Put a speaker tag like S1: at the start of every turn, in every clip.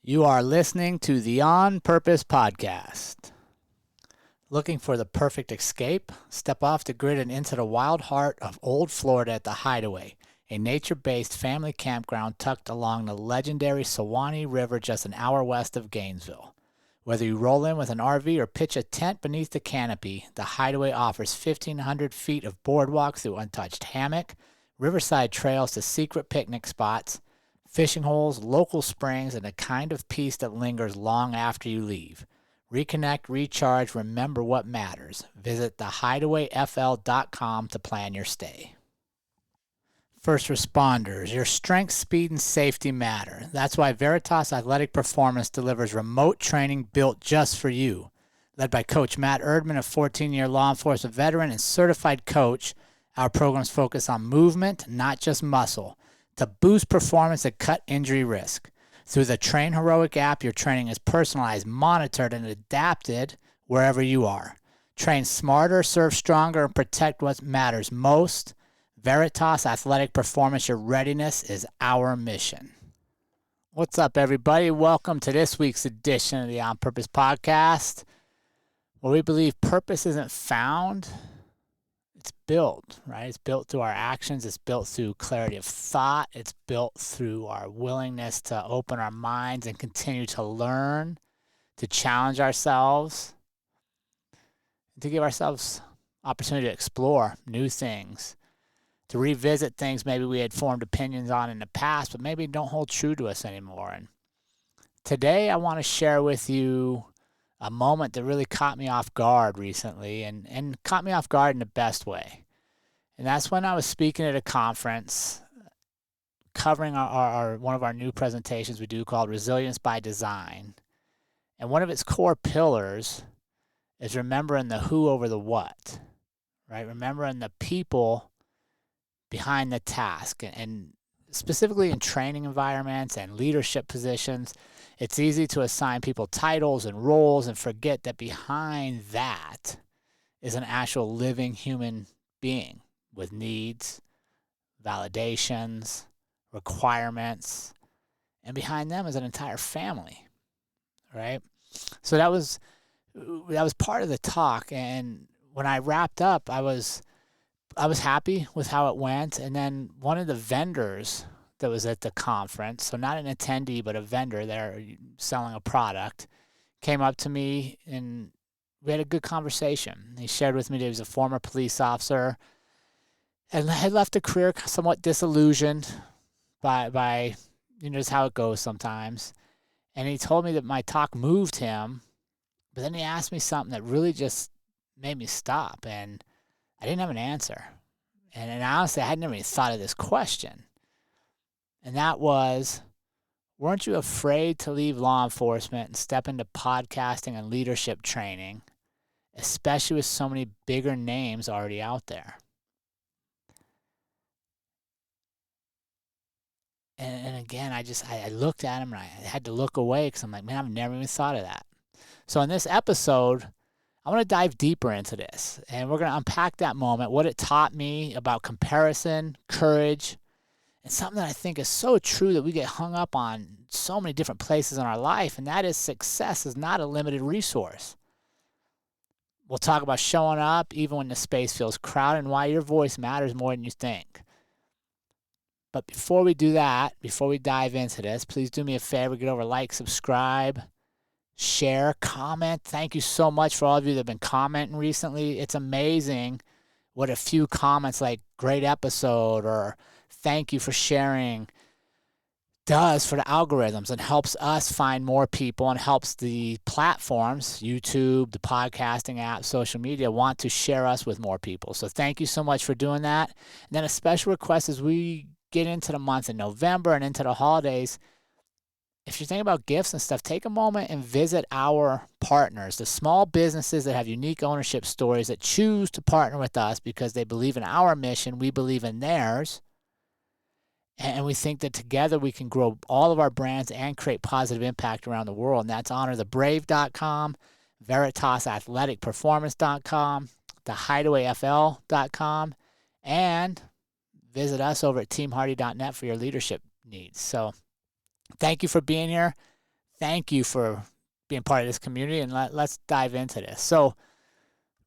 S1: You are listening to the On Purpose podcast. Looking for the perfect escape? Step off the grid and into the wild heart of Old Florida at the Hideaway, a nature-based family campground tucked along the legendary Suwannee River just an hour west of Gainesville. Whether you roll in with an RV or pitch a tent beneath the canopy, the Hideaway offers 1,500 feet of boardwalk through untouched hammock, riverside trails to secret picnic spots, fishing holes, local springs, and a kind of peace that lingers long after you leave. Reconnect, recharge, remember what matters. Visit thehideawayfl.com to plan your stay. First responders, your strength, speed, and safety matter. That's why Veritas Athletic Performance delivers remote training built just for you. Led by Coach Matt Erdman, a 14-year law enforcement veteran and certified coach, our programs focus on movement, not just muscle, to boost performance and cut injury risk. Through the Train Heroic app, your training is personalized, monitored, and adapted wherever you are. Train smarter, serve stronger, and protect what matters most. Veritas Athletic Performance, your readiness is our mission. What's up, everybody? Welcome to this week's edition of the On Purpose podcast, where we believe purpose isn't found, it's built, right? It's built through our actions. It's built through clarity of thought. It's built through our willingness to open our minds and continue to learn, to challenge ourselves, to give ourselves opportunity to explore new things, to revisit things maybe we had formed opinions on in the past, but maybe don't hold true to us anymore. And today I want to share with you a moment that really caught me off guard recently and caught me off guard in the best way. And that's when I was speaking at a conference covering our one of our new presentations we do called Resilience by Design. And one of its core pillars is remembering the who over the what, right? Remembering the people behind the task. And specifically in training environments and leadership positions, it's easy to assign people titles and roles and forget that behind that is an actual living human being with needs, validations, requirements, and behind them is an entire family, right? So that was part of the talk, and when I wrapped up, I was happy with how it went. And then one of the vendors that was at the conference, so not an attendee, but a vendor there selling a product, came up to me and we had a good conversation. He shared with me that he was a former police officer and had left a career somewhat disillusioned by just how it goes sometimes. And he told me that my talk moved him, but then he asked me something that really just made me stop, and I didn't have an answer. And honestly, I had never even thought of this question. And that was, weren't you afraid to leave law enforcement and step into podcasting and leadership training, especially with so many bigger names already out there? And again, I looked at him and I had to look away because I'm like, man, I've never even thought of that. So in this episode, I want to dive deeper into this, and we're going to unpack that moment, what it taught me about comparison, courage, and something that I think is so true that we get hung up on so many different places in our life, and that is success is not a limited resource. We'll talk about showing up even when the space feels crowded and why your voice matters more than you think. But before we do that, before we dive into this, please do me a favor, get over, like, subscribe, share, comment. Thank you so much for all of you that have been commenting recently. It's amazing what a few comments like great episode or thank you for sharing does for the algorithms and helps us find more people and helps the platforms, YouTube, the podcasting app, social media, want to share us with more people. So thank you so much for doing that. And then a special request as we get into the month of November and into the holidays, if you're thinking about gifts and stuff, take a moment and visit our partners, the small businesses that have unique ownership stories that choose to partner with us because they believe in our mission, we believe in theirs, and we think that together we can grow all of our brands and create positive impact around the world. And that's honorthebrave.com, veritasathleticperformance.com, thehideawayfl.com, and visit us over at teamhardy.net for your leadership needs. So thank you for being here. thank you for being part of this community, and let's dive into this. So,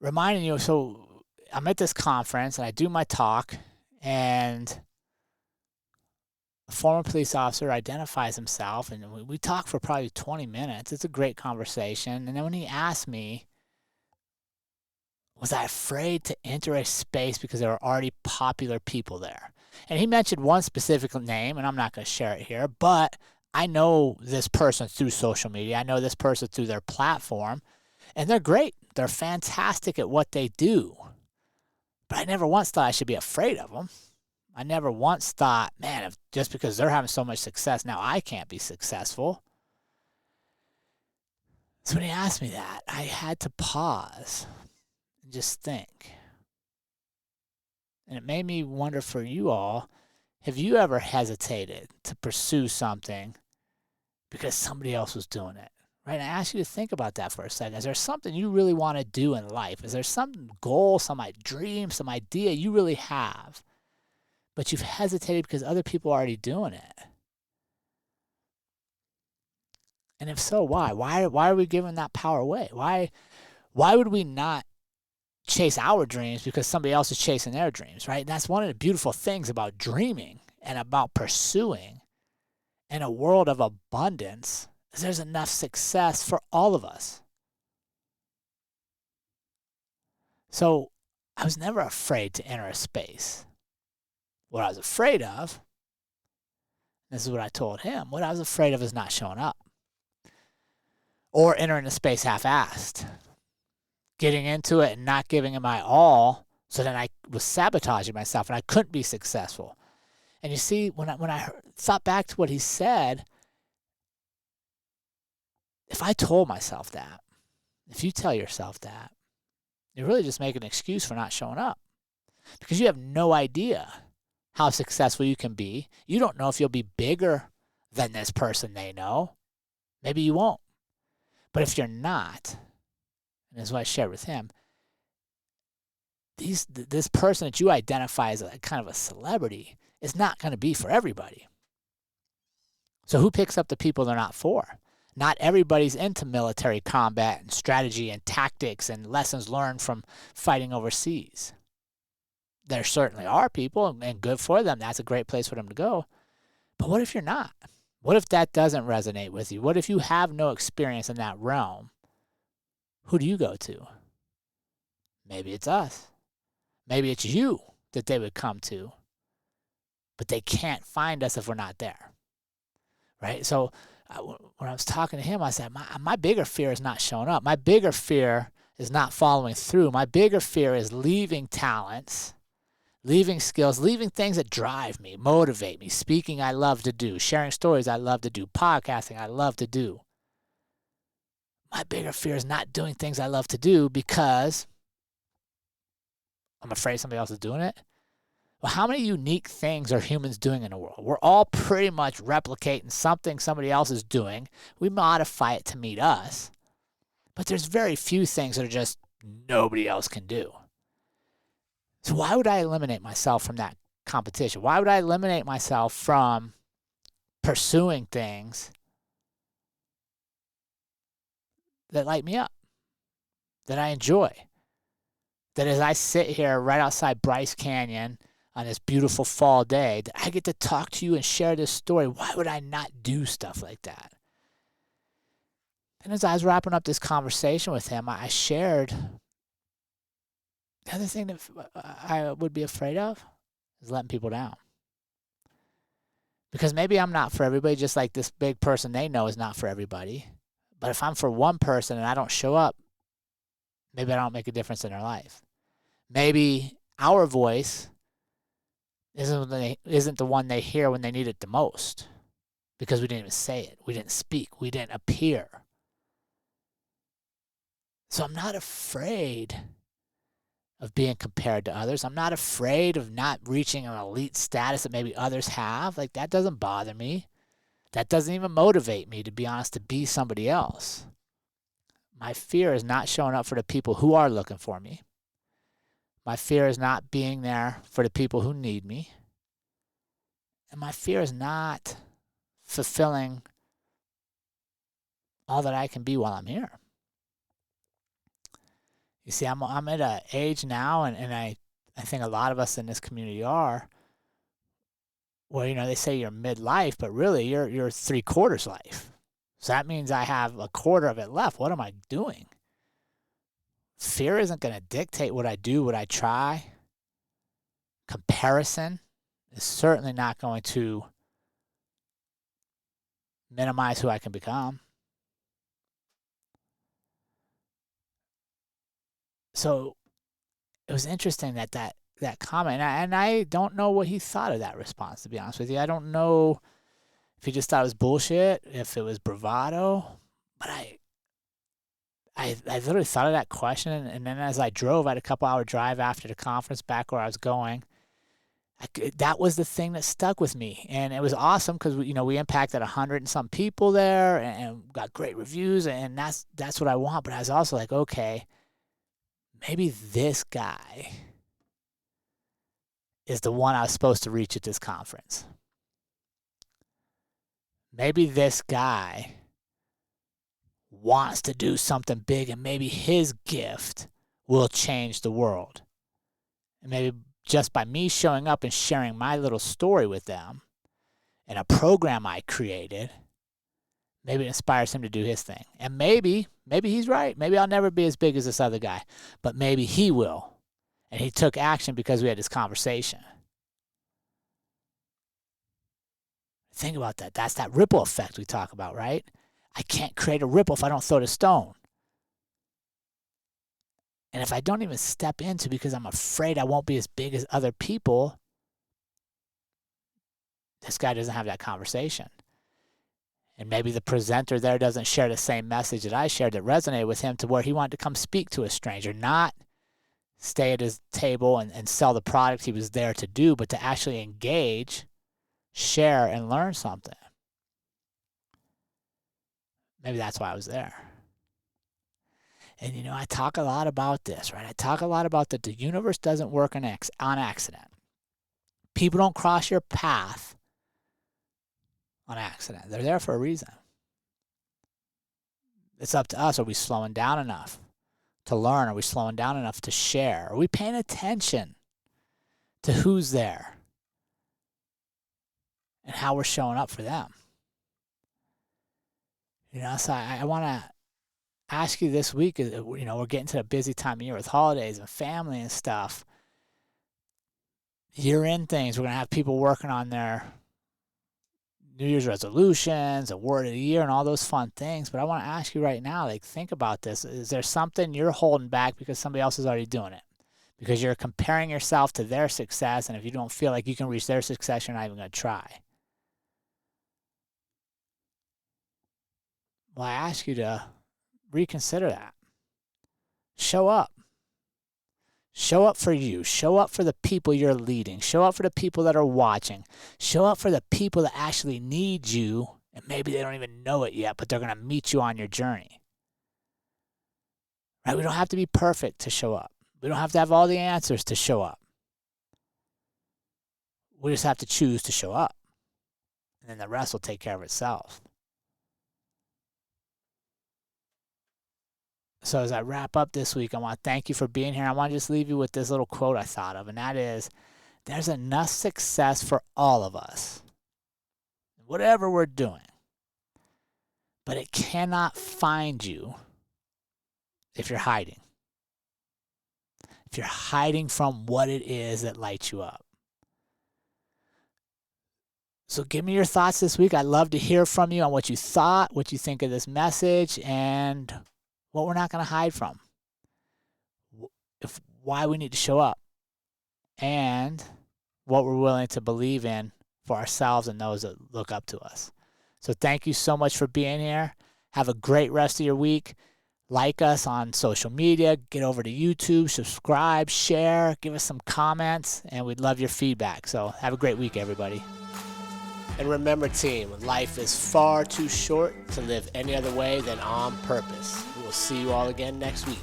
S1: reminding you, so I'm at this conference and I do my talk, and a former police officer identifies himself, and we talk for probably 20 minutes. It's a great conversation. And then when he asked me, was I afraid to enter a space because there were already popular people there? And he mentioned one specific name, and I'm not going to share it here, but I know this person through social media. I know this person through their platform, and they're great. They're fantastic at what they do. But I never once thought I should be afraid of them. I never once thought, man, if just because they're having so much success, now I can't be successful. So when he asked me that, I had to pause and just think. And it made me wonder for you all, have you ever hesitated to pursue something because somebody else was doing it? Right? And I ask you to think about that for a second. Is there something you really want to do in life? Is there some goal, some dream, some idea you really have, but you've hesitated because other people are already doing it? And if so, why? Why are we giving that power away? Why would we not chase our dreams because somebody else is chasing their dreams, right? And that's one of the beautiful things about dreaming and about pursuing in a world of abundance, is there's enough success for all of us. So I was never afraid to enter a space. What I was afraid of, this is what I told him, what I was afraid of is not showing up or entering a space half-assed, getting into it and not giving it my all, so then I was sabotaging myself and I couldn't be successful. And you see, when I thought back to what he said, if I told myself that, if you tell yourself that, you're really just making an excuse for not showing up, because you have no idea how successful you can be. You don't know if you'll be bigger than this person they know. Maybe you won't. But if you're not, and this is what I shared with him, this person that you identify as a kind of a celebrity is not going to be for everybody. So who picks up the people they're not for? Not everybody's into military combat and strategy and tactics and lessons learned from fighting overseas. There certainly are people, and good for them. That's a great place for them to go. But what if you're not? What if that doesn't resonate with you? What if you have no experience in that realm? Who do you go to? Maybe it's us. Maybe it's you that they would come to. But they can't find us if we're not there. Right? So when I was talking to him, I said, my bigger fear is not showing up. My bigger fear is not following through. My bigger fear is leaving talents, leaving skills, leaving things that drive me, motivate me. Speaking, I love to do. Sharing stories, I love to do. Podcasting, I love to do. My bigger fear is not doing things I love to do because I'm afraid somebody else is doing it. Well, how many unique things are humans doing in the world? We're all pretty much replicating something somebody else is doing. We modify it to meet us. But there's very few things that are just nobody else can do. So why would I eliminate myself from that competition? Why would I eliminate myself from pursuing things that light me up, that I enjoy? That as I sit here right outside Bryce Canyon on this beautiful fall day, that I get to talk to you and share this story. Why would I not do stuff like that? And as I was wrapping up this conversation with him, I shared the other thing that I would be afraid of is letting people down. Because maybe I'm not for everybody, just like this big person they know is not for everybody. But if I'm for one person and I don't show up, maybe I don't make a difference in their life. Maybe our voice isn't the one they hear when they need it the most, because we didn't even say it. We didn't speak. We didn't appear. So I'm not afraid of being compared to others. I'm not afraid of not reaching an elite status that maybe others have. Like, that doesn't bother me. That doesn't even motivate me, to be honest, to be somebody else. My fear is not showing up for the people who are looking for me. My fear is not being there for the people who need me. And my fear is not fulfilling all that I can be while I'm here. You see, I'm at an age now, and I think a lot of us in this community are, where, they say you're midlife, but really you're 3/4 life. So that means I have a quarter of it left. What am I doing? Fear isn't going to dictate what I do, what I try. Comparison is certainly not going to minimize who I can become. So it was interesting that comment, and I don't know what he thought of that response, to be honest with you. I don't know if he just thought it was bullshit, if it was bravado, but I literally thought of that question, and then as I drove, I had a couple-hour drive after the conference back where I was going. That was the thing that stuck with me, and it was awesome because we impacted 100 and some people there, and got great reviews, and that's what I want. But I was also like, okay, maybe this guy is the one I was supposed to reach at this conference. Maybe this guy wants to do something big, and maybe his gift will change the world. And maybe just by me showing up and sharing my little story with them and a program I created, maybe it inspires him to do his thing. And maybe he's right. Maybe I'll never be as big as this other guy, but maybe he will. And he took action because we had this conversation. Think about that. That's that ripple effect we talk about, right? I can't create a ripple if I don't throw the stone. And if I don't even step into because I'm afraid I won't be as big as other people, this guy doesn't have that conversation. And maybe the presenter there doesn't share the same message that I shared that resonated with him, to where he wanted to come speak to a stranger, not stay at his table and sell the product he was there to do, but to actually engage, share, and learn something. Maybe that's why I was there. And, I talk a lot about this, right? I talk a lot about that the universe doesn't work on accident. People don't cross your path on accident. They're there for a reason. It's up to us. Are we slowing down enough to learn? Are we slowing down enough to share? Are we paying attention to who's there and how we're showing up for them? So I want to ask you this week, we're getting to the busy time of year with holidays and family and stuff. Year-end things, we're going to have people working on their New Year's resolutions, a word of the year, and all those fun things. But I want to ask you right now, think about this. Is there something you're holding back because somebody else is already doing it? Because you're comparing yourself to their success, and if you don't feel like you can reach their success, you're not even going to try. Well, I ask you to reconsider that. Show up. Show up for you. Show up for the people you're leading. Show up for the people that are watching. Show up for the people that actually need you, and maybe they don't even know it yet, but they're going to meet you on your journey. Right? We don't have to be perfect to show up. We don't have to have all the answers to show up. We just have to choose to show up, and then the rest will take care of itself. So as I wrap up this week, I want to thank you for being here. I want to just leave you with this little quote I thought of, and that is, there's enough success for all of us, whatever we're doing, but it cannot find you if you're hiding. If you're hiding from what it is that lights you up. So give me your thoughts this week. I'd love to hear from you on what you thought, what you think of this message, and what we're not going to hide from, why we need to show up, and what we're willing to believe in for ourselves and those that look up to us. So thank you so much for being here. Have a great rest of your week. Like us on social media. Get over to YouTube. Subscribe. Share. Give us some comments. And we'd love your feedback. So have a great week, everybody. And remember, team, life is far too short to live any other way than on purpose. We'll see you all again next week.